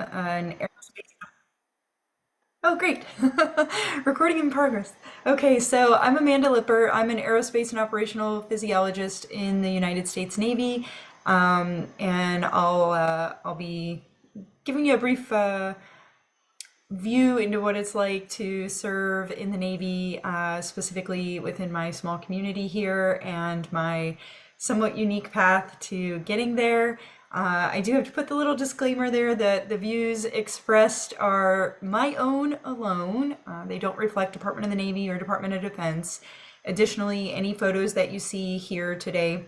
an aerospace. Oh, great. Recording in progress. Okay, so I'm Amanda Lippert. I'm an aerospace and operational physiologist in the United States Navy. And I'll be giving you a brief view into what it's like to serve in the Navy, specifically within my small community here, and my somewhat unique path to getting there. I do have to put the little disclaimer there that the views expressed are my own alone. They don't reflect Department of the Navy or Department of Defense. Additionally, any photos that you see here today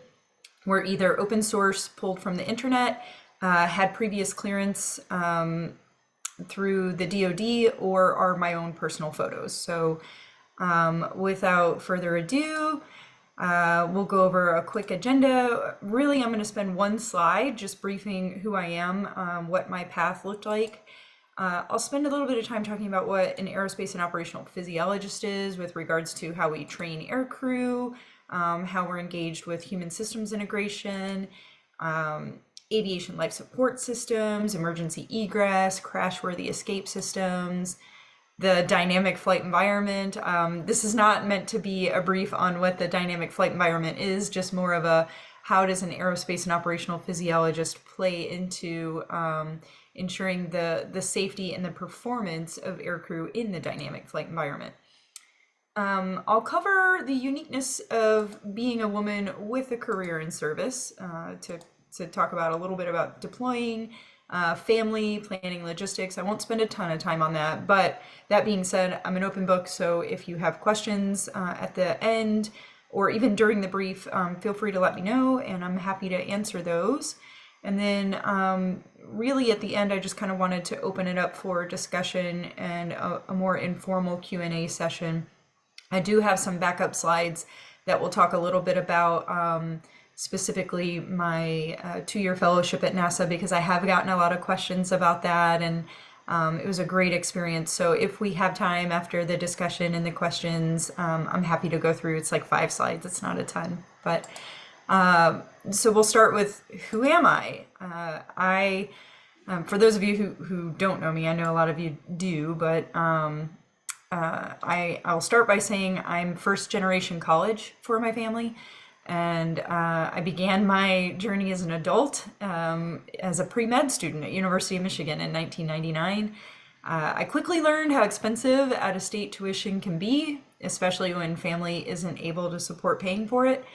were either open source, pulled from the internet, had previous clearance through the DoD, or are my own personal photos. So without further ado, we'll go over a quick agenda. Really, I'm going to spend one slide just briefing who I am, what my path looked like. I'll spend a little bit of time talking about what an aerospace and operational physiologist is with regards to how we train air crew, how we're engaged with human systems integration, aviation life support systems, emergency egress, crash-worthy escape systems, the dynamic flight environment. This is not meant to be a brief on what the dynamic flight environment is, just more of a how does an aerospace and operational physiologist play into ensuring the safety and the performance of aircrew in the dynamic flight environment. I'll cover the uniqueness of being a woman with a career in service, to talk about a little bit about deploying, family, planning, logistics. I won't spend a ton of time on that, but that being said, I'm an open book, so if you have questions at the end or even during the brief, feel free to let me know, and I'm happy to answer those. And then really at the end, I just kind of wanted to open it up for discussion and a more informal Q&A session. I do have some backup slides that will talk a little bit about specifically my 2-year fellowship at NASA, because I have gotten a lot of questions about that, and it was a great experience. So if we have time after the discussion and the questions, I'm happy to go through. It's like 5 slides, it's not a ton. But so we'll start with who am I? For those of you who don't know me, I know a lot of you do, but I'll start by saying I'm first generation college for my family. And I began my journey as an adult as a pre-med student at University of Michigan in 1999. I quickly learned how expensive out-of-state tuition can be, especially when family isn't able to support paying for it.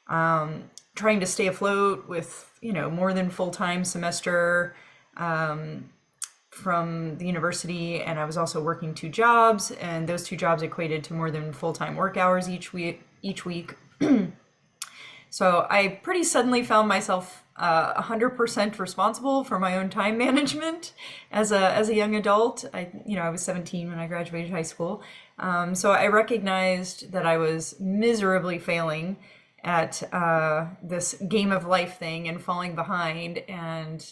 Trying to stay afloat with, more than full-time semester from the university, and I was also working 2 jobs, and those 2 jobs equated to more than full-time work hours each week. So I pretty suddenly found myself 100% responsible for my own time management as a young adult. I was 17 when I graduated high school. So I recognized that I was miserably failing at this game of life thing and falling behind. And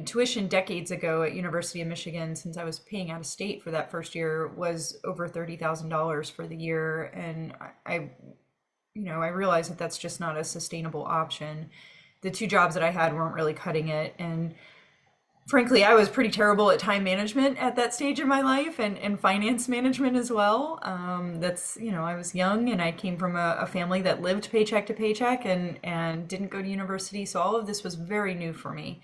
tuition decades ago at University of Michigan, since I was paying out of state for that first year, was over $30,000 for the year. And I realized that that's just not a sustainable option. The 2 jobs that I had weren't really cutting it. And frankly, I was pretty terrible at time management at that stage of my life, and finance management as well. I was young, and I came from a family that lived paycheck to paycheck and didn't go to university. So all of this was very new for me.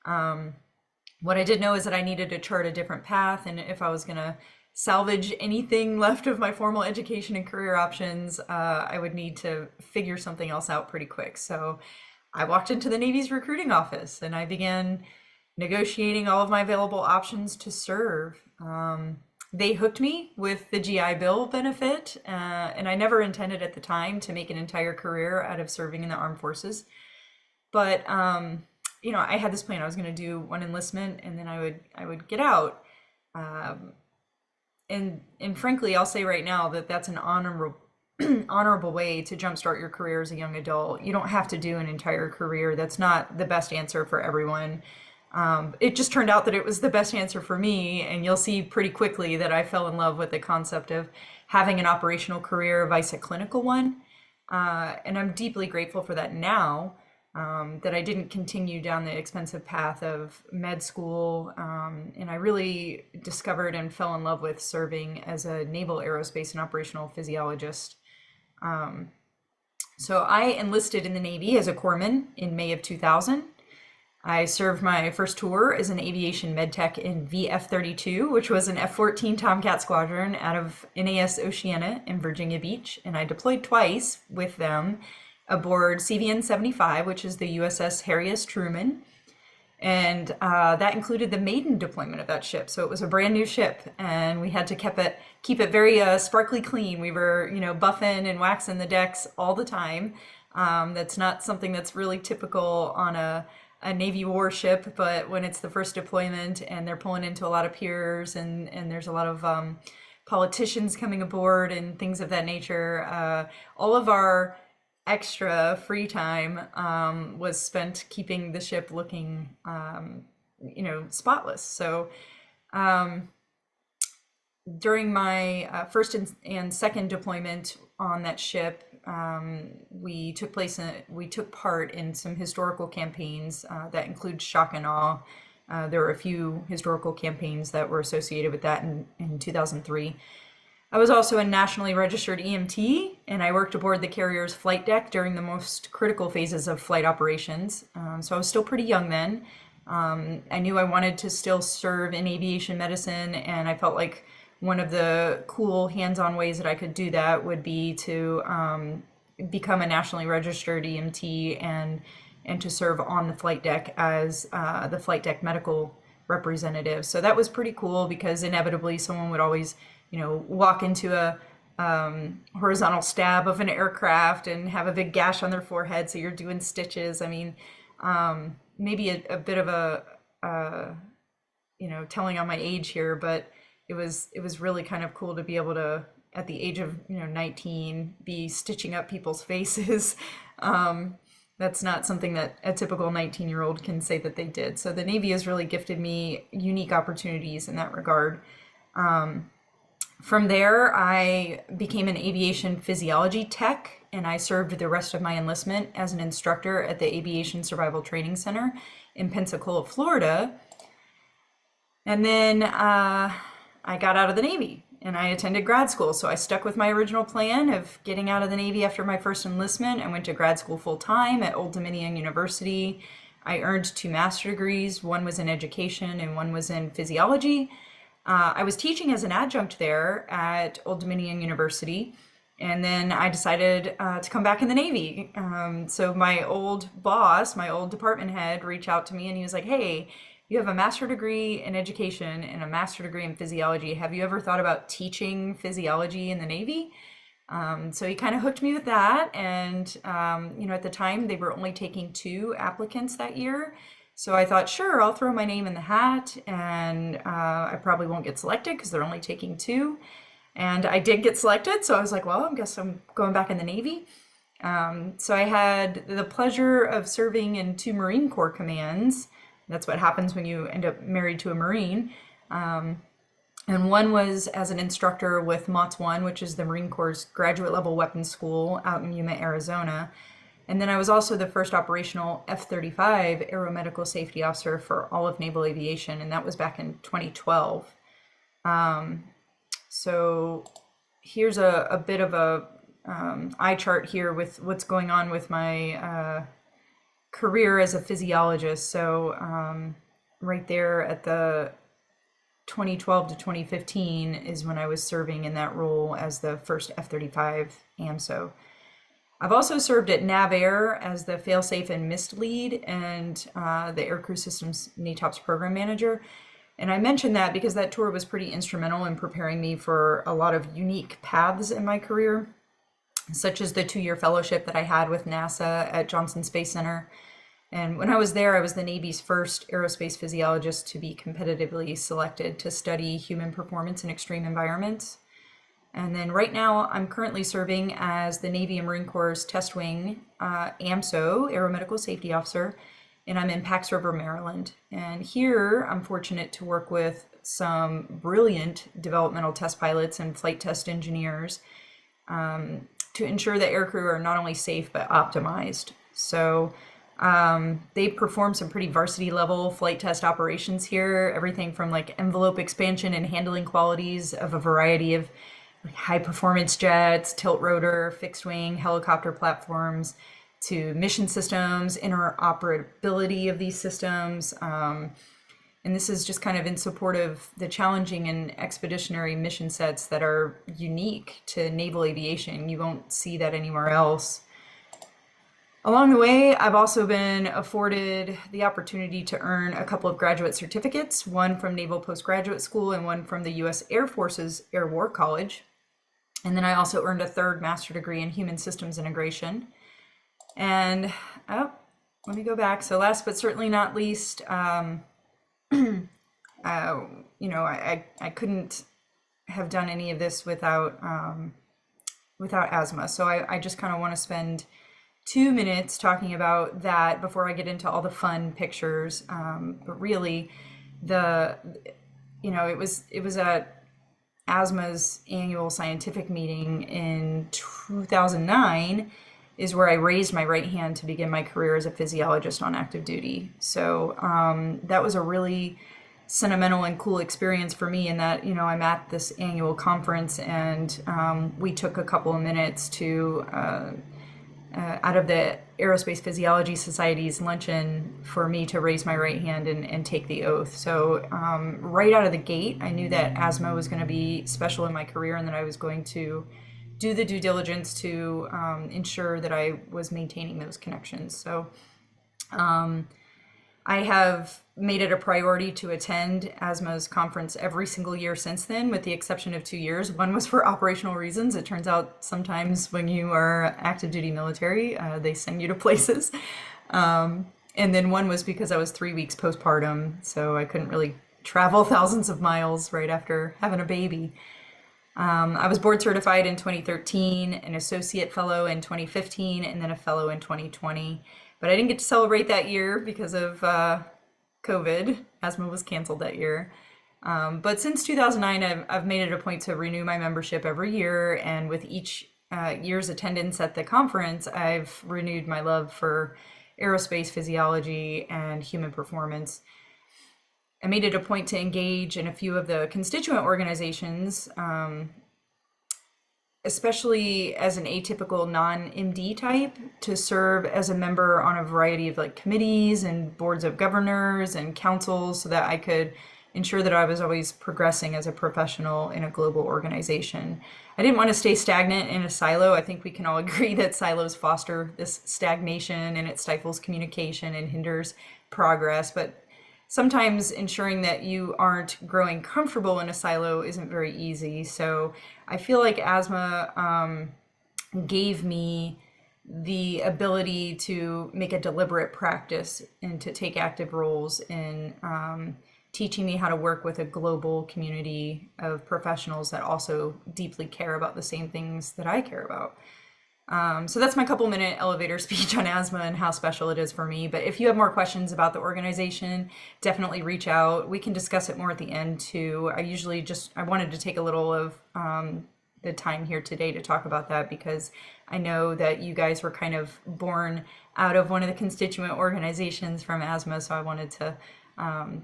What I did know is that I needed to chart a different path, and if I was going to salvage anything left of my formal education and career options, I would need to figure something else out pretty quick. So I walked into the Navy's recruiting office and I began negotiating all of my available options to serve. They hooked me with the GI Bill benefit, and I never intended at the time to make an entire career out of serving in the armed forces. But I had this plan. I was going to do 1 enlistment, and then I would get out. And frankly, I'll say right now that that's an honorable way to jumpstart your career as a young adult. You don't have to do an entire career. That's not the best answer for everyone. It just turned out that it was the best answer for me, and you'll see pretty quickly that I fell in love with the concept of having an operational career vice a clinical one. And I'm deeply grateful for that now. that I didn't continue down the expensive path of med school. And I really discovered and fell in love with serving as a naval aerospace and operational physiologist. So I enlisted in the Navy as a corpsman in May of 2000. I served my first tour as an aviation med tech in VF-32, which was an F-14 Tomcat squadron out of NAS Oceana in Virginia Beach. And I deployed twice with them aboard CVN-75, which is the USS Harry S. Truman. And that included the maiden deployment of that ship. So it was a brand new ship, and we had to keep it very sparkly clean. We were, buffing and waxing the decks all the time. That's not something that's really typical on a Navy warship, but when it's the first deployment and they're pulling into a lot of piers and there's a lot of politicians coming aboard and things of that nature, all of our extra free time was spent keeping the ship looking, spotless. So during my first and second deployment on that ship, we took part in some historical campaigns that include shock and awe. There were a few historical campaigns that were associated with that in 2003. I was also a nationally registered EMT, and I worked aboard the carrier's flight deck during the most critical phases of flight operations. So I was still pretty young then. I knew I wanted to still serve in aviation medicine, and I felt like one of the cool hands-on ways that I could do that would be to become a nationally registered EMT and to serve on the flight deck as the flight deck medical representative. So that was pretty cool because inevitably someone would always walk into a horizontal stab of an aircraft and have a big gash on their forehead. So you're doing stitches. I mean, maybe a bit of a, telling on my age here, but it was really kind of cool to be able to, at the age of, 19, be stitching up people's faces. That's not something that a typical 19-year-old can say that they did. So the Navy has really gifted me unique opportunities in that regard. From there, I became an aviation physiology tech, and I served the rest of my enlistment as an instructor at the Aviation Survival Training Center in Pensacola, Florida. And then I got out of the Navy and I attended grad school. So I stuck with my original plan of getting out of the Navy after my first enlistment and went to grad school full time at Old Dominion University. I earned 2 master's degrees. One was in education and one was in physiology. I was teaching as an adjunct there at Old Dominion University, and then I decided to come back in the Navy. So my old boss, my old department head, reached out to me and he was like, "Hey, you have a master's degree in education and a master's degree in physiology. Have you ever thought about teaching physiology in the Navy?" So he kind of hooked me with that. And, at the time they were only taking 2 applicants that year. So I thought, sure, I'll throw my name in the hat, and I probably won't get selected because they're only taking 2. And I did get selected, so I was like, well, I guess I'm going back in the Navy. So I had the pleasure of serving in 2 Marine Corps commands. That's what happens when you end up married to a Marine. And one was as an instructor with MOTS-1, which is the Marine Corps' graduate level weapons school out in Yuma, Arizona. And then I was also the first operational F-35 aeromedical safety officer for all of naval aviation, and that was back in 2012. So here's a bit of a eye chart here with what's going on with my career as a physiologist. So right there at the 2012 to 2015 is when I was serving in that role as the first F-35 AMSO. I've also served at NavAir as the failsafe and mist lead and the Aircrew Systems NATOPS program manager. And I mentioned that because that tour was pretty instrumental in preparing me for a lot of unique paths in my career, such as the 2-year fellowship that I had with NASA at Johnson Space Center. And when I was there, I was the Navy's first aerospace physiologist to be competitively selected to study human performance in extreme environments. And then right now, I'm currently serving as the Navy and Marine Corps Test Wing AMSO, Aeromedical Safety Officer, and I'm in Pax River, Maryland. And here, I'm fortunate to work with some brilliant developmental test pilots and flight test engineers to ensure that aircrew are not only safe, but optimized. So They perform some pretty varsity level flight test operations here, everything from like envelope expansion and handling qualities of a variety of like high performance jets, tilt rotor, fixed wing, helicopter platforms, to mission systems, interoperability of these systems. And this is just kind of in support of the challenging and expeditionary mission sets that are unique to naval aviation. You won't see that anywhere else. Along the way, I've also been afforded the opportunity to earn a couple of graduate certificates, one from Naval Postgraduate School and one from the U.S. Air Force's Air War College. And then I also earned a third master degree in human systems integration. And let me go back. So last but certainly not least, I couldn't have done any of this without asthma. So I just kind of want to spend 2 minutes talking about that before I get into all the fun pictures. But really, it was at asthma's annual scientific meeting in 2009 is where I raised my right hand to begin my career as a physiologist on active duty. So that was a really sentimental and cool experience for me in that, I'm at this annual conference and we took a couple of minutes to, out of the Aerospace Physiology Society's luncheon, for me to raise my right hand and take the oath. So right out of the gate, I knew that asthma was going to be special in my career and that I was going to do the due diligence to ensure that I was maintaining those connections. So I have made it a priority to attend asthma's conference every single year since then, with the exception of 2 years. One was for operational reasons. It turns out sometimes when you are active duty military, they send you to places. And then one was because I was 3 weeks postpartum, so I couldn't really travel thousands of miles right after having a baby. I was board certified in 2013, an associate fellow in 2015, and then a fellow in 2020. But I didn't get to celebrate that year because of COVID. Asthma was canceled that year. But since 2009, I've made it a point to renew my membership every year. And with each year's attendance at the conference, I've renewed my love for aerospace physiology and human performance. I made it a point to engage in a few of the constituent organizations, especially as an atypical non-MD type, to serve as a member on a variety of like committees and boards of governors and councils so that I could ensure that I was always progressing as a professional in a global organization. I didn't want to stay stagnant in a silo. I think we can all agree that silos foster this stagnation and it stifles communication and hinders progress. But sometimes ensuring that you aren't growing comfortable in a silo isn't very easy. So I feel like asthma gave me the ability to make a deliberate practice and to take active roles in teaching me how to work with a global community of professionals that also deeply care about the same things that I care about. So that's my couple-minute elevator speech on asthma and how special it is for me. But if you have more questions about the organization, definitely reach out. We can discuss it more at the end too. I wanted to take a little of the time here today to talk about that because I know that you guys were kind of born out of one of the constituent organizations from asthma, so I wanted to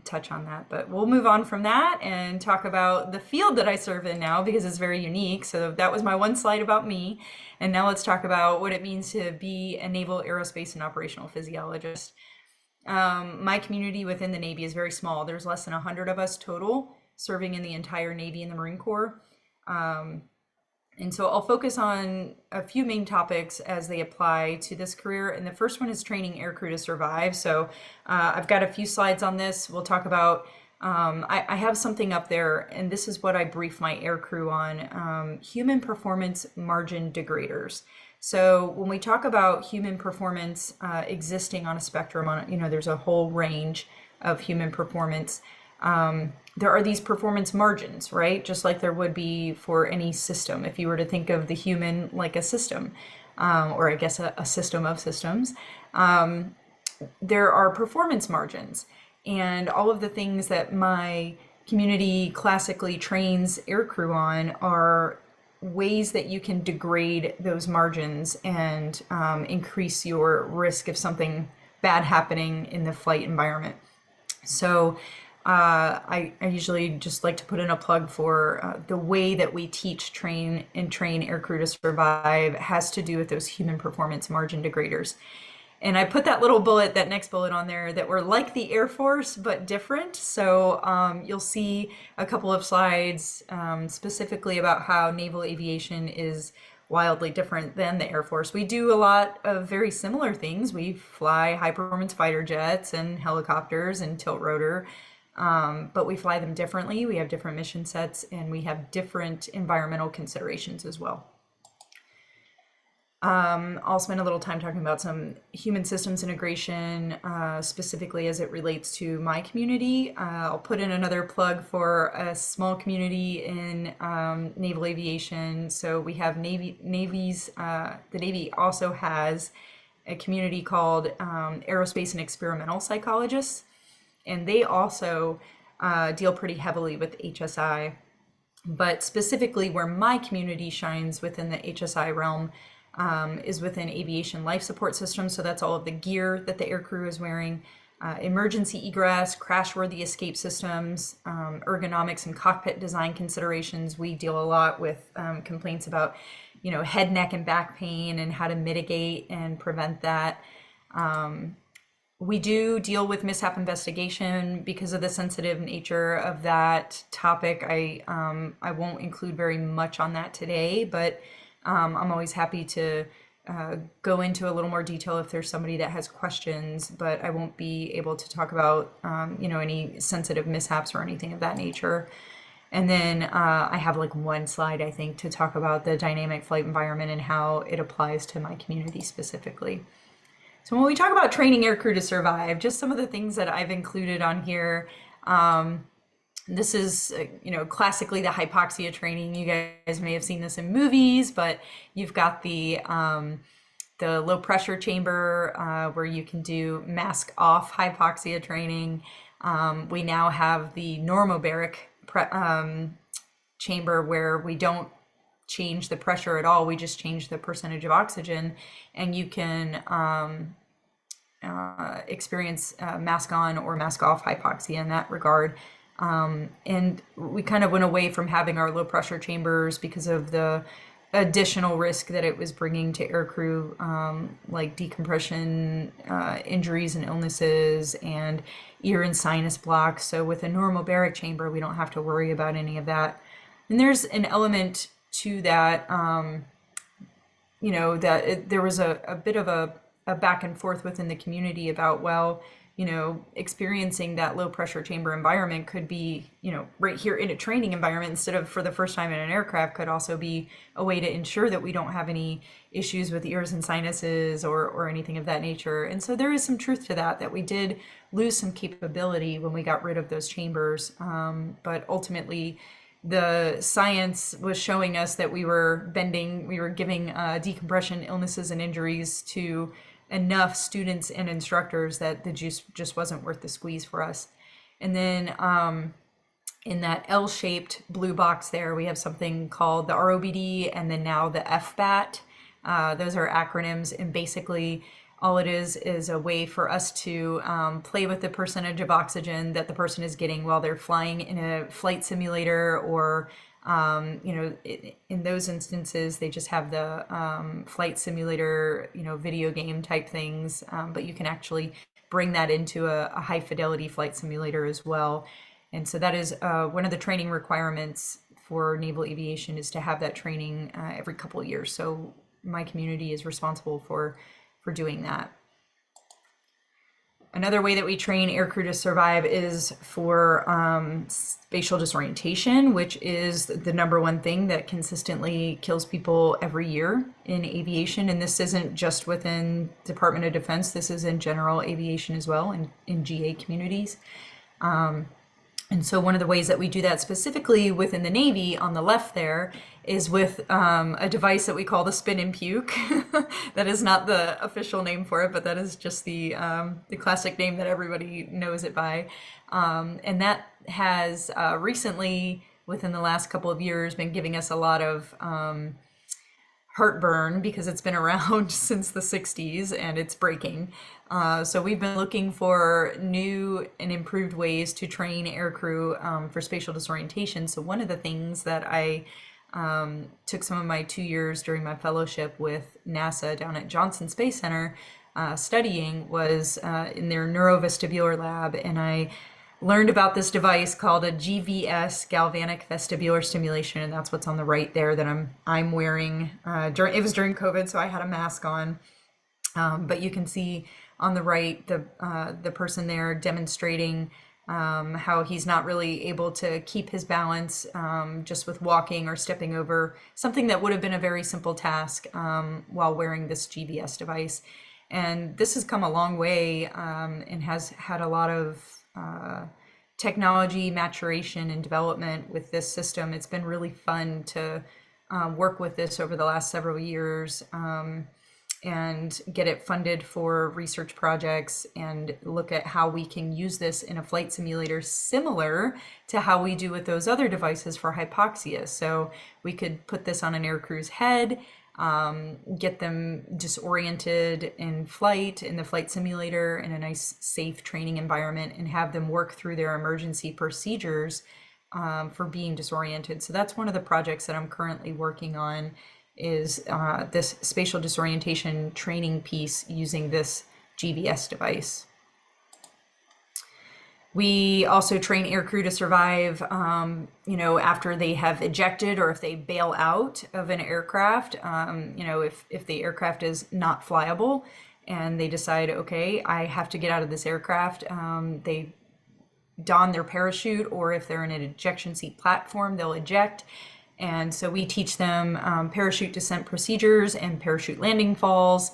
touch on that. But we'll move on from that and talk about the field that I serve in now because it's very unique. So that was my one slide about me. And now let's talk about what it means to be a naval aerospace and operational physiologist. My community within the Navy is very small. There's less than 100 of us total serving in the entire Navy and the Marine Corps. And so I'll focus on a few main topics as they apply to this career. And the first one is training aircrew to survive. So I've got a few slides on this. We'll talk about, I have something up there, and this is what I brief my aircrew on, human performance margin degraders. So when we talk about human performance existing on a spectrum, there's a whole range of human performance. There are these performance margins, right? Just like there would be for any system. If you were to think of the human like a system, or I guess a system of systems, there are performance margins. And all of the things that my community classically trains aircrew on are ways that you can degrade those margins and increase your risk of something bad happening in the flight environment. So I usually just like to put in a plug for the way that we teach, train aircrew to survive has to do with those human performance margin degraders. And I put that little bullet, that next bullet on there, that we're like the Air Force, but different. So you'll see a couple of slides specifically about how naval aviation is wildly different than the Air Force. We do a lot of very similar things. We fly high performance fighter jets and helicopters and tilt rotor, but we fly them differently. We have different mission sets and we have different environmental considerations as well. I'll spend a little time talking about some human systems integration, specifically as it relates to my community. I'll put in another plug for a small community in naval aviation. So we have the Navy also has a community called Aerospace and Experimental Psychologists, and they also deal pretty heavily with HSI. But specifically where my community shines within the HSI realm is within aviation life support systems. So that's all of the gear that the aircrew is wearing, emergency egress, crash-worthy escape systems, ergonomics and cockpit design considerations. We deal a lot with complaints about, head, neck, and back pain and how to mitigate and prevent that. We do deal with mishap investigation because of the sensitive nature of that topic. I won't include very much on that today, but I'm always happy to go into a little more detail if there's somebody that has questions, but I won't be able to talk about, any sensitive mishaps or anything of that nature. And then I have like one slide, I think, to talk about the dynamic flight environment and how it applies to my community specifically. So when we talk about training aircrew to survive, just some of the things that I've included on here. This is, classically the hypoxia training. You guys may have seen this in movies, but you've got the low pressure chamber where you can do mask off hypoxia training. We now have the normobaric chamber where we don't change the pressure at all. We just change the percentage of oxygen, and you can experience mask on or mask off hypoxia in that regard. And we kind of went away from having our low pressure chambers because of the additional risk that it was bringing to aircrew, like decompression, injuries and illnesses, and ear and sinus blocks. So with a normobaric chamber, we don't have to worry about any of that. And there's an element to that, there was a bit of a back and forth within the community about, experiencing that low pressure chamber environment could be, right here in a training environment instead of for the first time in an aircraft, could also be a way to ensure that we don't have any issues with ears and sinuses or anything of that nature. And so there is some truth to that we did lose some capability when we got rid of those chambers. But ultimately, the science was showing us that we were giving decompression, illnesses, and injuries to enough students and instructors that the juice just wasn't worth the squeeze for us. And then in that L-shaped blue box there, we have something called the ROBD and then now the FBAT. Those are acronyms, and basically all it is a way for us to play with the percentage of oxygen that the person is getting while they're flying in a flight simulator, or in those instances, they just have the flight simulator, video game type things, but you can actually bring that into a high fidelity flight simulator as well. And so that is one of the training requirements for naval aviation, is to have that training every couple of years. So my community is responsible for doing that. Another way that we train aircrew to survive is for spatial disorientation, which is the number one thing that consistently kills people every year in aviation. And this isn't just within Department of Defense, this is in general aviation as well, in GA communities. And so one of the ways that we do that specifically within the Navy on the left there is with a device that we call the spin and puke. That is not the official name for it, but that is just the classic name that everybody knows it by. And that has recently, within the last couple of years, been giving us a lot of heartburn because it's been around since the 60s and it's breaking. So we've been looking for new and improved ways to train aircrew for spatial disorientation. So one of the things that I took some of my 2 years during my fellowship with NASA down at Johnson Space Center studying was in their neurovestibular lab, and I learned about this device called a GVS, galvanic vestibular stimulation, and that's what's on the right there that I'm wearing. It was during COVID, so I had a mask on, but you can see on the right the person there demonstrating how he's not really able to keep his balance just with walking or stepping over something that would have been a very simple task while wearing this GVS device. And this has come a long way and has had a lot of technology maturation and development with this system. It's been really fun to work with this over the last several years and get it funded for research projects and look at how we can use this in a flight simulator similar to how we do with those other devices for hypoxia. So we could put this on an aircrew's head, get them disoriented in flight, in the flight simulator, in a nice safe training environment, and have them work through their emergency procedures for being disoriented. So that's one of the projects that I'm currently working on, is this spatial disorientation training piece using this GVS device. We also train aircrew to survive, after they have ejected or if they bail out of an aircraft. If the aircraft is not flyable and they decide, okay, I have to get out of this aircraft, they don their parachute, or if they're in an ejection seat platform, they'll eject. And so we teach them parachute descent procedures and parachute landing falls.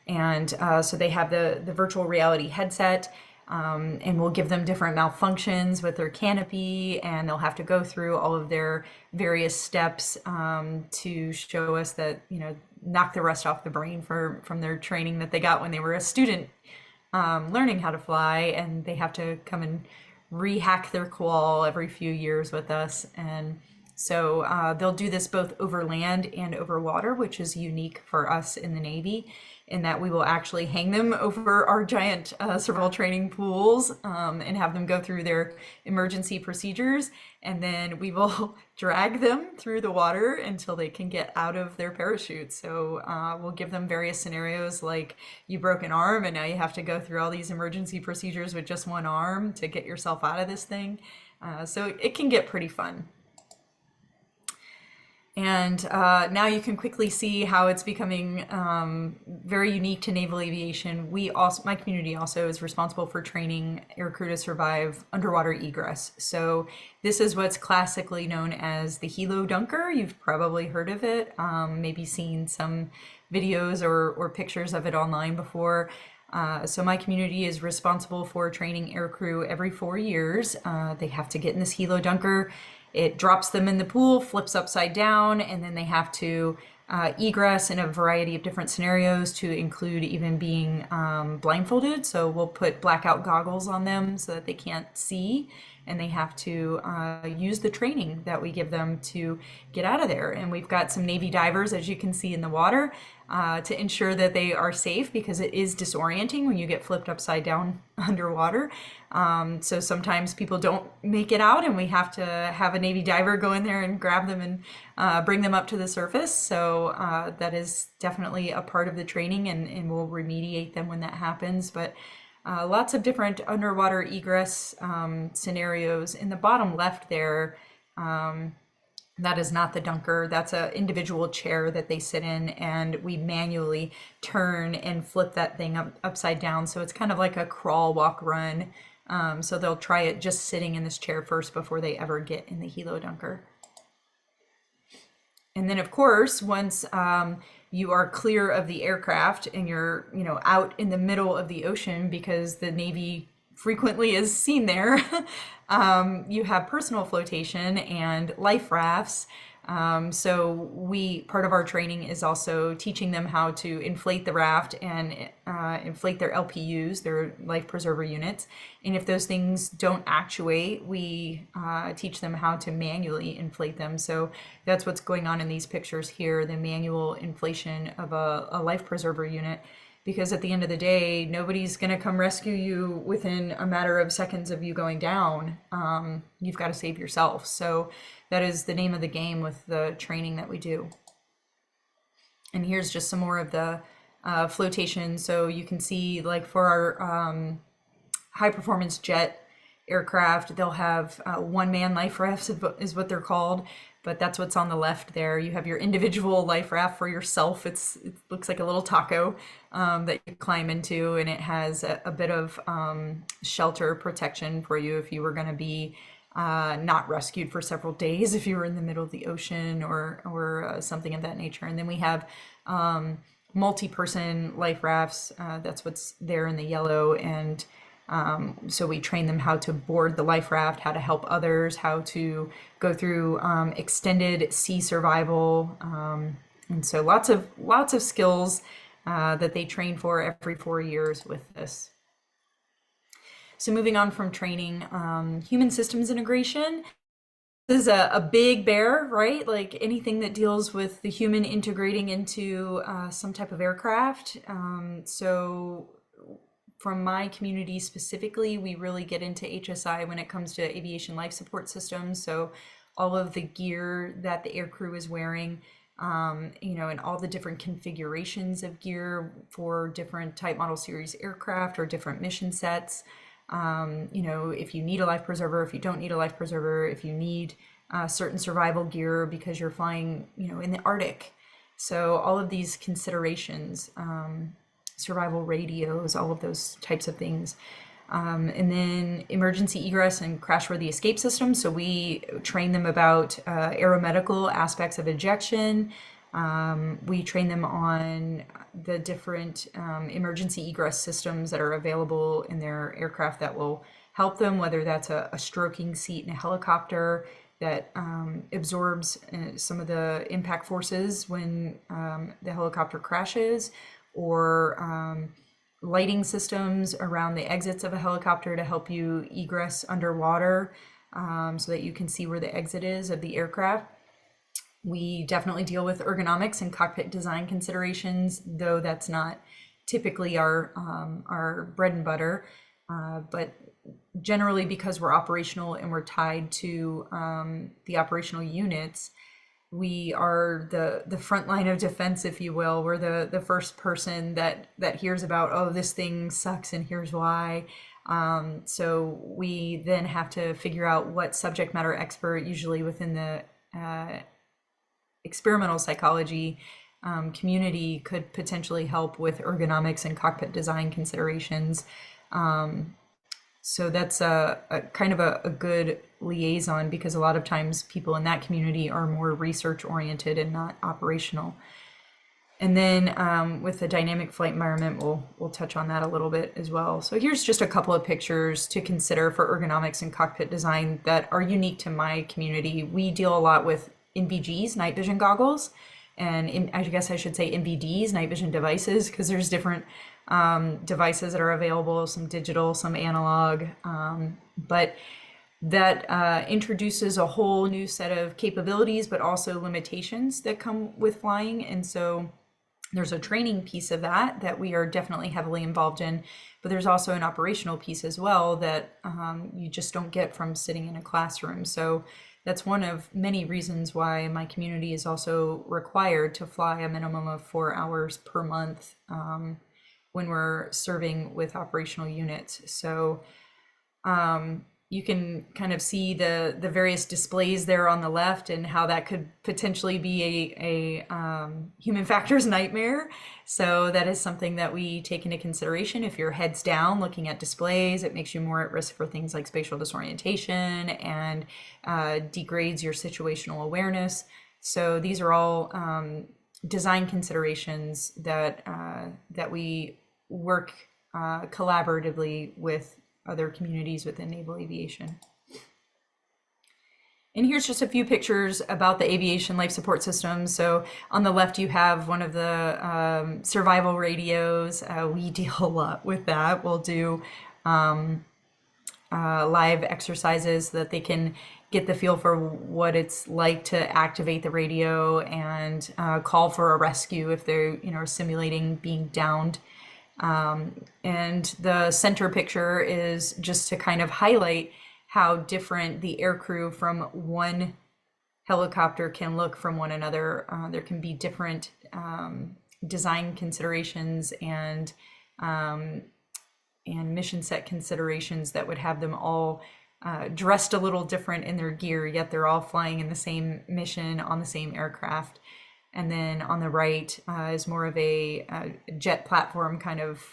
And so they have the virtual reality headset. And we'll give them different malfunctions with their canopy, and they'll have to go through all of their various steps to show us that, knock the rust off the brain from their training that they got when they were a student learning how to fly, and they have to come and rehack their qual every few years with us. And so they'll do this both over land and over water, which is unique for us in the Navy, in that we will actually hang them over our giant survival training pools and have them go through their emergency procedures. And then we will drag them through the water until they can get out of their parachute. So we'll give them various scenarios, like you broke an arm and now you have to go through all these emergency procedures with just one arm to get yourself out of this thing. So it can get pretty fun. And now you can quickly see how it's becoming very unique to naval aviation. My community also is responsible for training aircrew to survive underwater egress. So this is what's classically known as the helo dunker. You've probably heard of it, maybe seen some videos or pictures of it online before. So my community is responsible for training aircrew every 4 years. They have to get in this helo dunker. It drops them in the pool, flips upside down, and then they have to egress in a variety of different scenarios, to include even being blindfolded. So we'll put blackout goggles on them so that they can't see, and they have to use the training that we give them to get out of there. And we've got some Navy divers, as you can see in the water, to ensure that they are safe, because it is disorienting when you get flipped upside down underwater. So sometimes people don't make it out, and we have to have a Navy diver go in there and grab them and bring them up to the surface. So that is definitely a part of the training, and we'll remediate them when that happens. But lots of different underwater egress scenarios. In the bottom left there, that is not the dunker. That's an individual chair that they sit in, and we manually turn and flip that thing upside down. So it's kind of like a crawl, walk, run. So they'll try it just sitting in this chair first before they ever get in the helo dunker. And then, of course, once you are clear of the aircraft and you're, out in the middle of the ocean, because the Navy frequently is seen there, you have personal flotation and life rafts, So part of our training is also teaching them how to inflate the raft and inflate their LPUs, their life preserver units. And if those things don't actuate, we teach them how to manually inflate them. So that's what's going on in these pictures here, the manual inflation of a life preserver unit. Because at the end of the day, nobody's going to come rescue you within a matter of seconds of you going down. You've got to save yourself. So that is the name of the game with the training that we do. And here's just some more of the flotation. So you can see, like, for our high performance jet aircraft, they'll have one-man life rafts is what they're called, but that's what's on the left there. You have your individual life raft for yourself. It looks like a little taco that you climb into, and it has a bit of shelter protection for you if you were going to be not rescued for several days, if you were in the middle of the ocean or something of that nature. And then we have multi-person life rafts. That's what's there in the yellow. And so we train them how to board the life raft, how to help others, how to go through extended sea survival. And so lots of skills that they train for every 4 years with this. So moving on from training, human systems integration. This is a big bear, right? Like anything that deals with the human integrating into some type of aircraft. So from my community specifically, we really get into HSI when it comes to aviation life support systems. So all of the gear that the aircrew is wearing, and all the different configurations of gear for different type model series aircraft or different mission sets. If you need a life preserver, if you don't need a life preserver, if you need certain survival gear because you're flying, in the Arctic. So all of these considerations, survival radios, all of those types of things. And then emergency egress and crash-worthy escape systems. So we train them about aeromedical aspects of ejection. We train them on the different emergency egress systems that are available in their aircraft that will help them, whether that's a stroking seat in a helicopter that absorbs some of the impact forces when the helicopter crashes, or lighting systems around the exits of a helicopter to help you egress underwater so that you can see where the exit is of the aircraft. We definitely deal with ergonomics and cockpit design considerations, though that's not typically our bread and butter. But generally, because we're operational and we're tied to the operational units, we are the front line of defense, if you will. We're the first person that hears about, oh, this thing sucks and here's why. So we then have to figure out what subject matter expert, usually within the experimental psychology community, could potentially help with ergonomics and cockpit design considerations. So that's a kind of a good liaison, because a lot of times people in that community are more research oriented and not operational. And then with the dynamic flight environment, we'll touch on that a little bit as well. So here's just a couple of pictures to consider for ergonomics and cockpit design that are unique to my community. We deal a lot with NVGs, night vision goggles, and I guess I should say NVDs, night vision devices, because there's different devices that are available, some digital, some analog, but that introduces a whole new set of capabilities, but also limitations that come with flying. And so there's a training piece of that we are definitely heavily involved in, but there's also an operational piece as well that you just don't get from sitting in a classroom. So that's one of many reasons why my community is also required to fly a minimum of 4 hours per month when we're serving with operational units. So you can kind of see the various displays there on the left and how that could potentially be a human factors nightmare. So that is something that we take into consideration. If your head's down looking at displays, it makes you more at risk for things like spatial disorientation and degrades your situational awareness. So these are all design considerations that we work collaboratively with other communities within naval aviation. And here's just a few pictures about the aviation life support system. So on the left, you have one of the survival radios. We deal a lot with that. We'll do live exercises so that they can get the feel for what it's like to activate the radio and call for a rescue if they're, simulating being downed. And the center picture is just to kind of highlight how different the aircrew from one helicopter can look from one another. There can be different design considerations and mission set considerations that would have them all dressed a little different in their gear, yet they're all flying in the same mission on the same aircraft. And then on the right is more of a jet platform kind of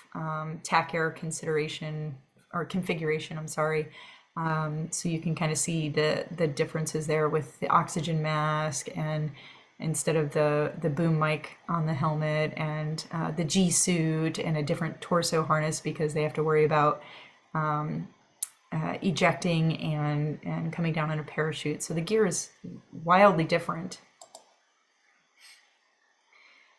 TAC air consideration or configuration, I'm sorry. So you can kind of see the differences there with the oxygen mask and instead of the boom mic on the helmet and the G suit and a different torso harness because they have to worry about ejecting and coming down in a parachute. So the gear is wildly different.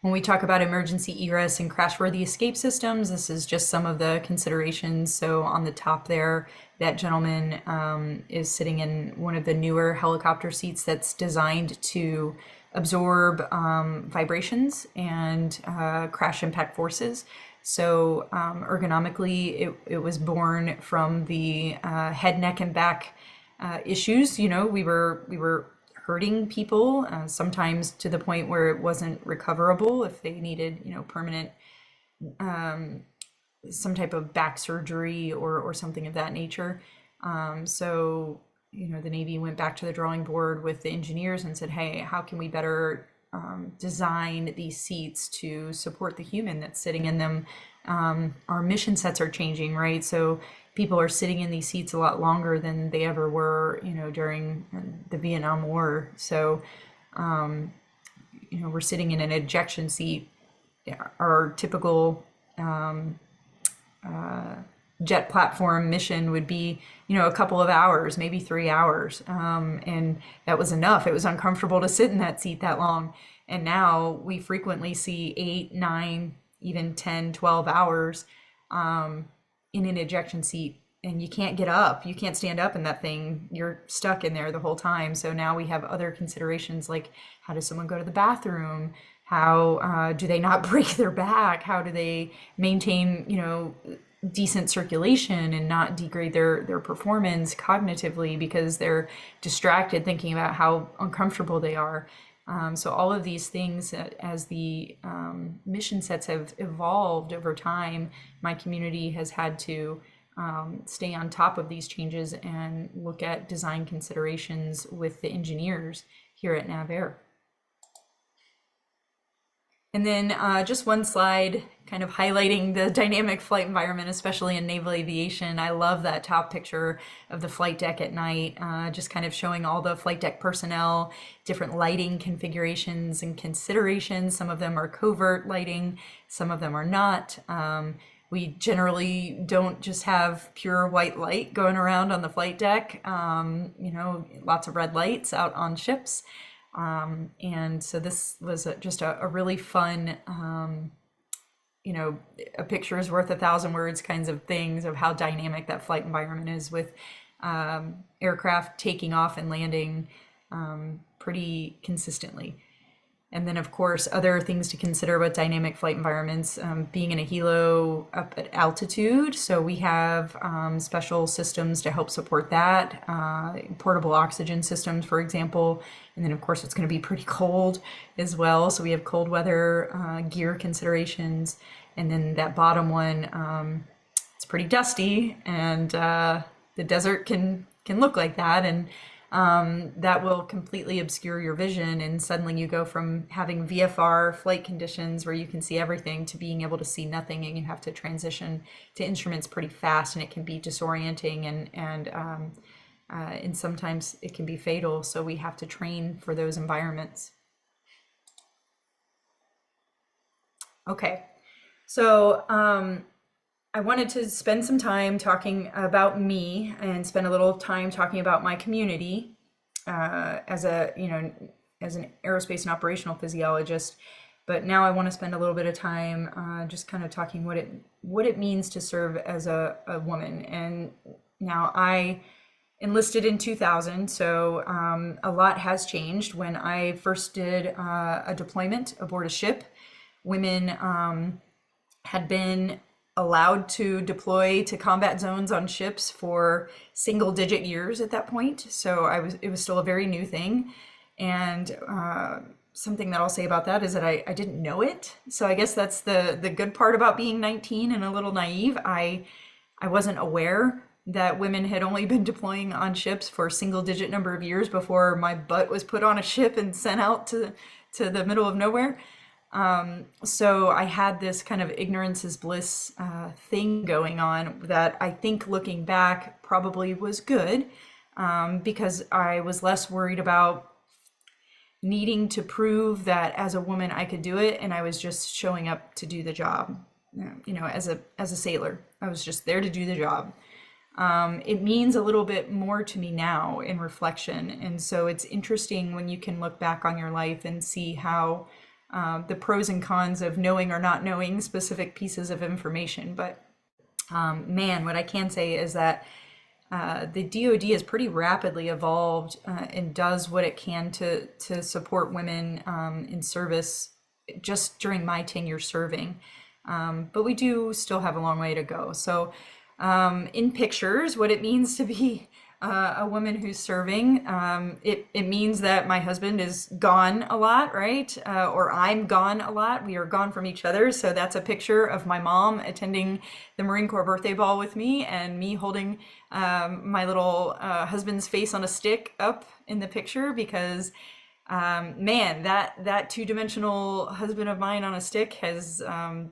When we talk about emergency egress and crash-worthy escape systems, this is just some of the considerations. So on the top there, that gentleman is sitting in one of the newer helicopter seats that's designed to absorb vibrations and crash impact forces. So ergonomically, it was born from the head, neck, and back issues. We were hurting people, sometimes to the point where it wasn't recoverable if they needed, permanent, some type of back surgery or something of that nature. So, the Navy went back to the drawing board with the engineers and said, hey, how can we better design these seats to support the human that's sitting in them? Our mission sets are changing, right? So people are sitting in these seats a lot longer than they ever were, during the Vietnam War. So, we're sitting in an ejection seat. Our typical jet platform mission would be, a couple of hours, maybe 3 hours. And that was enough. It was uncomfortable to sit in that seat that long. And now we frequently see 8, 9, even 10, 12 hours in an ejection seat, and you can't get up. You can't stand up in that thing. You're stuck in there the whole time. So now we have other considerations like how does someone go to the bathroom? How do they not break their back? How do they maintain, decent circulation and not degrade their performance cognitively because they're distracted thinking about how uncomfortable they are? So all of these things, as the mission sets have evolved over time, my community has had to stay on top of these changes and look at design considerations with the engineers here at NavAir. And then just one slide kind of highlighting the dynamic flight environment, especially in naval aviation. I love that top picture of the flight deck at night, just kind of showing all the flight deck personnel, different lighting configurations and considerations. Some of them are covert lighting, some of them are not. We generally don't just have pure white light going around on the flight deck, lots of red lights out on ships. And so this was just a really fun, a picture is worth 1,000 words kinds of things of how dynamic that flight environment is with aircraft taking off and landing pretty consistently. And then, of course, other things to consider with dynamic flight environments, being in a helo up at altitude. So we have special systems to help support that, portable oxygen systems, for example. And then, of course, it's going to be pretty cold as well. So we have cold weather gear considerations. And then that bottom one, it's pretty dusty, and the desert can look like that. And that will completely obscure your vision, and suddenly you go from having VFR flight conditions where you can see everything to being able to see nothing, and you have to transition to instruments pretty fast, and it can be disorienting and sometimes it can be fatal. So we have to train for those environments. Okay, so I wanted to spend some time talking about me and spend a little time talking about my community. as a, as an aerospace and operational physiologist. But now I want to spend a little bit of time just kind of talking what it means to serve as a woman. And now I enlisted in 2000, so a lot has changed. When I first did a deployment aboard a ship, women had been allowed to deploy to combat zones on ships for single-digit years at that point. So it was still a very new thing. And something that I'll say about that is that I didn't know it. So I guess that's the good part about being 19 and a little naive. I wasn't aware that women had only been deploying on ships for a single-digit number of years before my butt was put on a ship and sent out to the middle of nowhere. So I had this kind of ignorance is bliss thing going on that I think looking back probably was good, because I was less worried about needing to prove that as a woman I could do it, and I was just showing up to do the job. As a sailor, I was just there to do the job. It means a little bit more to me now in reflection, and so it's interesting when you can look back on your life and see how the pros and cons of knowing or not knowing specific pieces of information. But man, what I can say is that the DoD has pretty rapidly evolved and does what it can to support women in service just during my tenure serving. But we do still have a long way to go. So in pictures, what it means to be a woman who's serving, it means that my husband is gone a lot, right? Or I'm gone a lot. We are gone from each other. So that's a picture of my mom attending the Marine Corps birthday ball with me, and me holding my little husband's face on a stick up in the picture, because man, that two-dimensional husband of mine on a stick has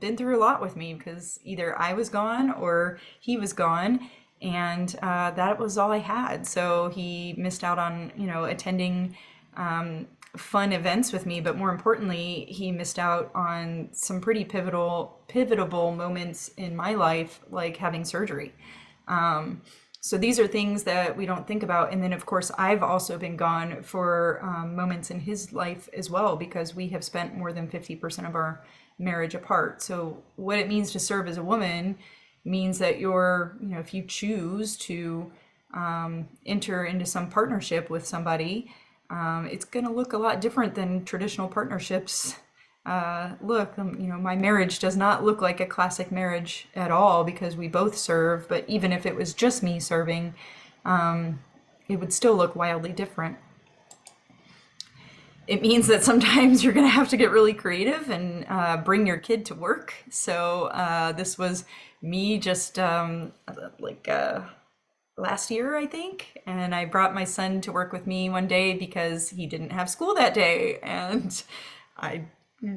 been through a lot with me, because either I was gone or he was gone. And that was all I had. So he missed out on, attending fun events with me, but more importantly, he missed out on some pretty pivotal moments in my life, like having surgery. So these are things that we don't think about. And then, of course, I've also been gone for moments in his life as well, because we have spent more than 50% of our marriage apart. So what it means to serve as a woman means that if you choose to enter into some partnership with somebody, it's going to look a lot different than traditional partnerships look. My marriage does not look like a classic marriage at all, because we both serve. But even if it was just me serving, it would still look wildly different. It means that sometimes you're going to have to get really creative and bring your kid to work. So this was me just last year, I think. And I brought my son to work with me one day because he didn't have school that day. And I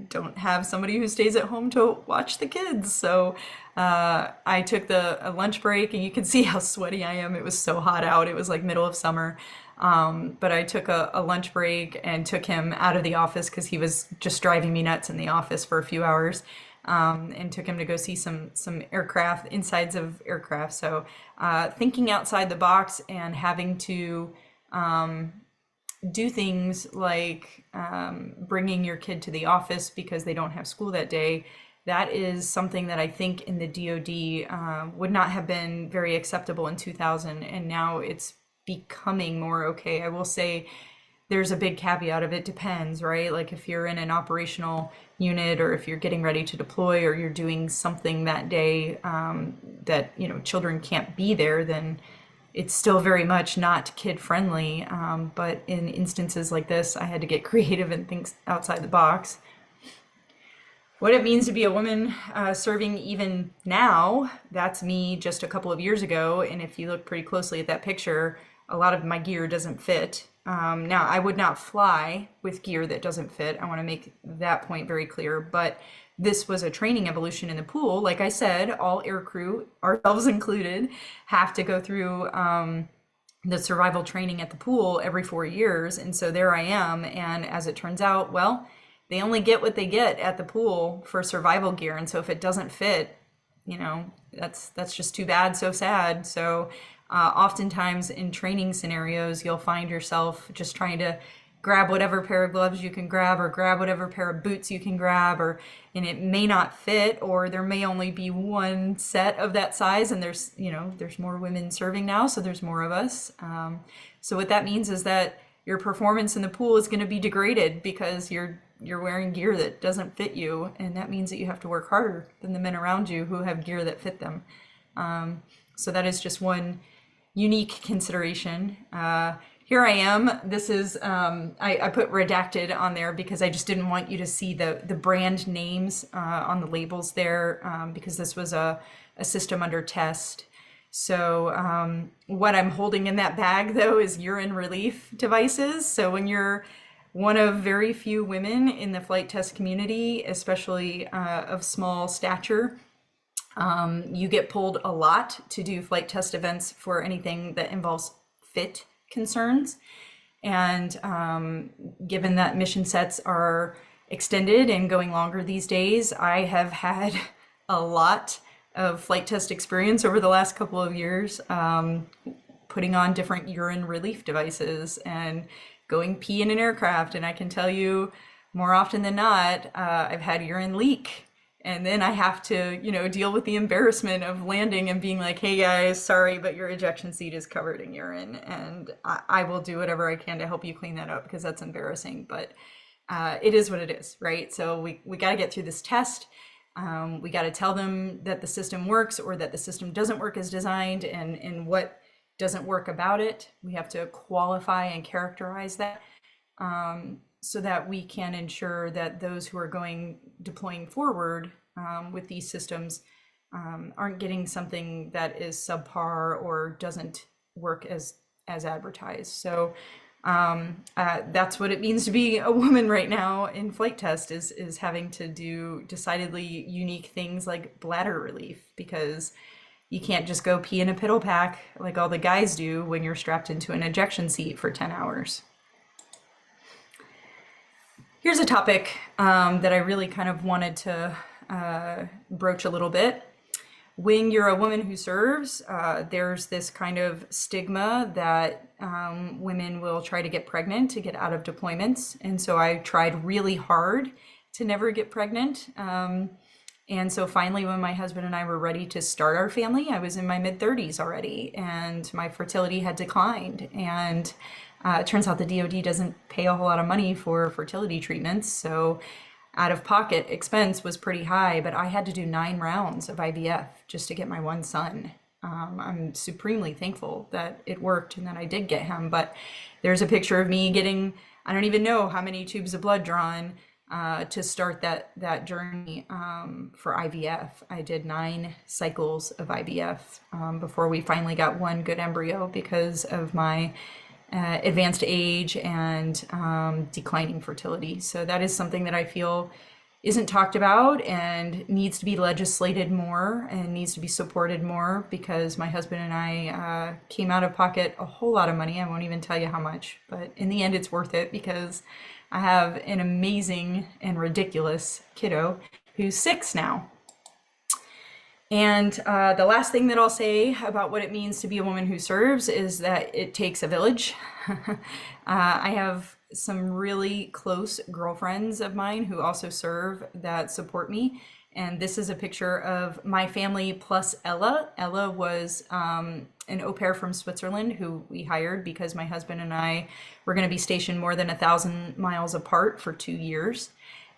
don't have somebody who stays at home to watch the kids. So I took a lunch break, and you can see how sweaty I am. It was so hot out. It was like middle of summer. But I took a lunch break and took him out of the office because he was just driving me nuts in the office for a few hours, and took him to go see some aircraft, insides of aircraft. So thinking outside the box and having to do things like bringing your kid to the office because they don't have school that day, that is something that I think in the DoD would not have been very acceptable in 2000, and now it's becoming more okay. I will say there's a big caveat of it depends, right? Like if you're in an operational unit, or if you're getting ready to deploy, or you're doing something that day that children can't be there, then it's still very much not kid friendly. But in instances like this, I had to get creative and think outside the box. What it means to be a woman serving even now, that's me just a couple of years ago. And if you look pretty closely at that picture, a lot of my gear doesn't fit. Now, I would not fly with gear that doesn't fit. I want to make that point very clear. But this was a training evolution in the pool. Like I said, all air crew, ourselves included, have to go through the survival training at the pool every 4 years. And so there I am. And as it turns out, well, they only get what they get at the pool for survival gear. And so if it doesn't fit, that's just too bad, so sad. So Oftentimes in training scenarios, you'll find yourself just trying to grab whatever pair of gloves you can grab, or grab whatever pair of boots you can grab, or and it may not fit, or there may only be one set of that size, and there's more women serving now, so there's more of us. So what that means is that your performance in the pool is going to be degraded because you're wearing gear that doesn't fit you, and that means that you have to work harder than the men around you who have gear that fit them. So that is just one unique consideration. Here I am. This is, I put redacted on there because I just didn't want you to see the brand names on the labels there, because this was a system under test. So what I'm holding in that bag though is urine relief devices. So when you're one of very few women in the flight test community, especially of small stature, you get pulled a lot to do flight test events for anything that involves fit concerns. And given that mission sets are extended and going longer these days, I have had a lot of flight test experience over the last couple of years, putting on different urine relief devices and going pee in an aircraft. And I can tell you more often than not, I've had urine leak. And then I have to, deal with the embarrassment of landing and being like, hey guys, sorry, but your ejection seat is covered in urine. And I will do whatever I can to help you clean that up because that's embarrassing. But it is what it is, right? So we got to get through this test. We got to tell them that the system works or that the system doesn't work as designed, and what doesn't work about it. We have to qualify and characterize that. So that we can ensure that those who are deploying forward with these systems aren't getting something that is subpar or doesn't work as advertised. So that's what it means to be a woman right now in flight test, is having to do decidedly unique things like bladder relief, because you can't just go pee in a piddle pack like all the guys do when you're strapped into an ejection seat for 10 hours. Here's a topic that I really kind of wanted to broach a little bit. When you're a woman who serves, there's this kind of stigma that women will try to get pregnant to get out of deployments. And so I tried really hard to never get pregnant. And so finally, when my husband and I were ready to start our family, I was in my mid-30s already, and my fertility had declined. And it turns out the DoD doesn't pay a whole lot of money for fertility treatments, so out-of-pocket expense was pretty high, but I had to do 9 rounds of IVF just to get my one son. I'm supremely thankful that it worked and that I did get him, but there's a picture of me getting, I don't even know how many tubes of blood drawn to start that journey for IVF. I did 9 cycles of IVF before we finally got one good embryo because of my advanced age and declining fertility. So that is something that I feel isn't talked about and needs to be legislated more and needs to be supported more, because my husband and I came out of pocket a whole lot of money. I won't even tell you how much, but in the end it's worth it because I have an amazing and ridiculous kiddo who's 6 now. And the last thing that I'll say about what it means to be a woman who serves is that it takes a village. I have some really close girlfriends of mine who also serve that support me. And this is a picture of my family plus Ella. Ella was an au pair from Switzerland who we hired because my husband and I were going to be stationed more than 1,000 miles apart for 2 years.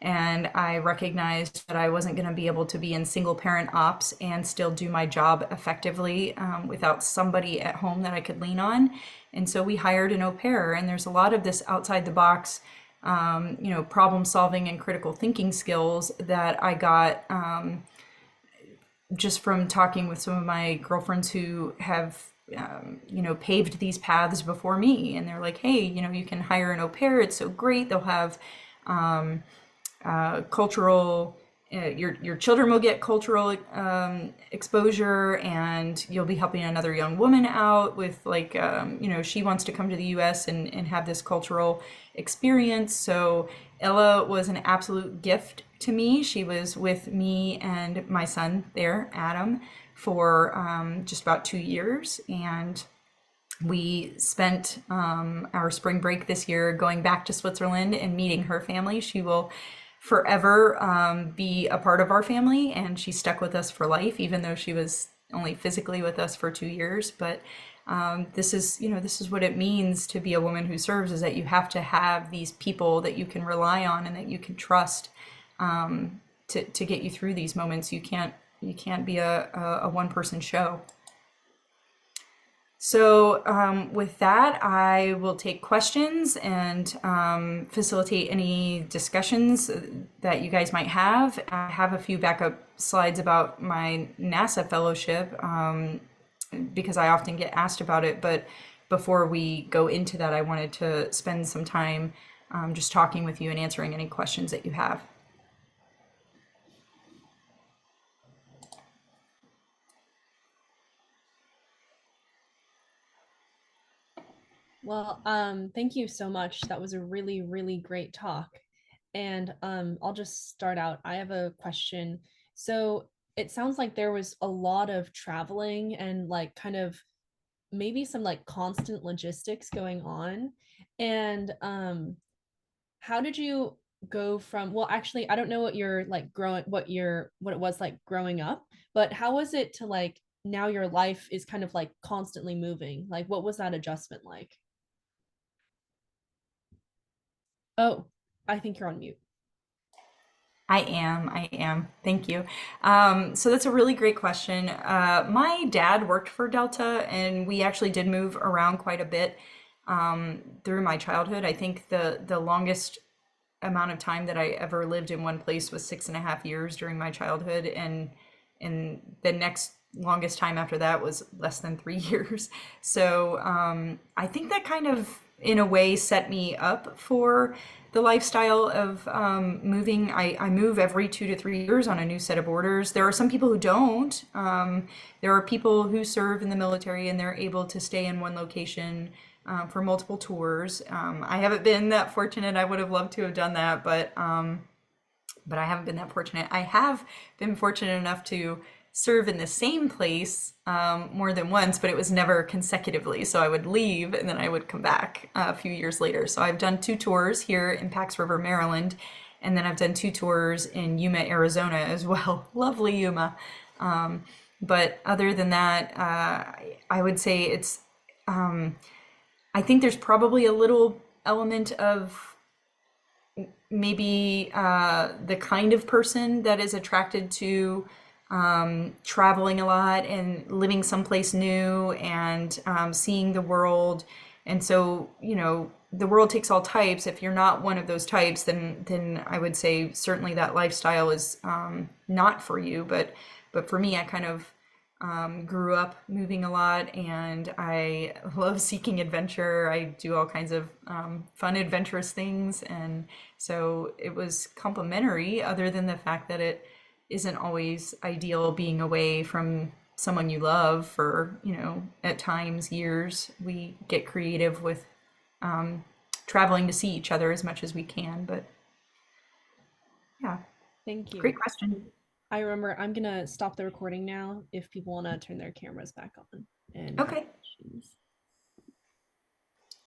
And I recognized that I wasn't going to be able to be in single parent ops and still do my job effectively without somebody at home that I could lean on. And so we hired an au pair, and there's a lot of this outside the box, problem solving and critical thinking skills that I got just from talking with some of my girlfriends who have paved these paths before me. And they're like, hey, you can hire an au pair. It's so great. They'll have cultural, your children will get cultural exposure, and you'll be helping another young woman out with she wants to come to the US and have this cultural experience. So Ella was an absolute gift to me. She was with me and my son there, Adam, for just about 2 years. And we spent our spring break this year going back to Switzerland and meeting her family. She will forever be a part of our family, and she stuck with us for life, even though she was only physically with us for 2 years. But this is, this is what it means to be a woman who serves, is that you have to have these people that you can rely on and that you can trust to get you through these moments. You can't be a one person show. So, with that, I will take questions and facilitate any discussions that you guys might have. I have a few backup slides about my NASA fellowship because I often get asked about it. But before we go into that, I wanted to spend some time just talking with you and answering any questions that you have. Well, thank you so much. That was a really, really great talk. And I'll just start out. I have a question. So it sounds like there was a lot of traveling and like kind of maybe some like constant logistics going on. And how did you go from, well, actually, I don't know what you're like growing, what it was like growing up, but how was it to like now your life is kind of like constantly moving? Like, what was that adjustment like? Oh, I think you're on mute. I am. Thank you. So that's a really great question. My dad worked for Delta, and we actually did move around quite a bit through my childhood. I think the longest amount of time that I ever lived in one place was 6.5 years during my childhood, and the next longest time after that was less than 3 years. So I think that kind of, in a way, set me up for the lifestyle of moving. I move every 2 to 3 years on a new set of orders. There are some people who don't. There are people who serve in the military and they're able to stay in one location for multiple tours. I haven't been that fortunate. I would have loved to have done that, but I haven't been that fortunate. I have been fortunate enough to serve in the same place more than once, but it was never consecutively. So I would leave and then I would come back a few years later. So I've done 2 tours here in Pax River, Maryland, and then I've done 2 tours in Yuma, Arizona as well. Lovely Yuma. But other than that, I would say I think there's probably a little element of maybe the kind of person that is attracted to traveling a lot and living someplace new and seeing the world. And so, the world takes all types. If you're not one of those types, then I would say certainly that lifestyle is not for you. But for me, I kind of grew up moving a lot, and I love seeking adventure. I do all kinds of fun, adventurous things, and so it was complementary. Other than the fact that it isn't always ideal being away from someone you love for, at times years. We get creative with traveling to see each other as much as we can. But yeah, Thank great you. question. I remember I'm gonna stop the recording now if people want to turn their cameras back on and have Okay. questions.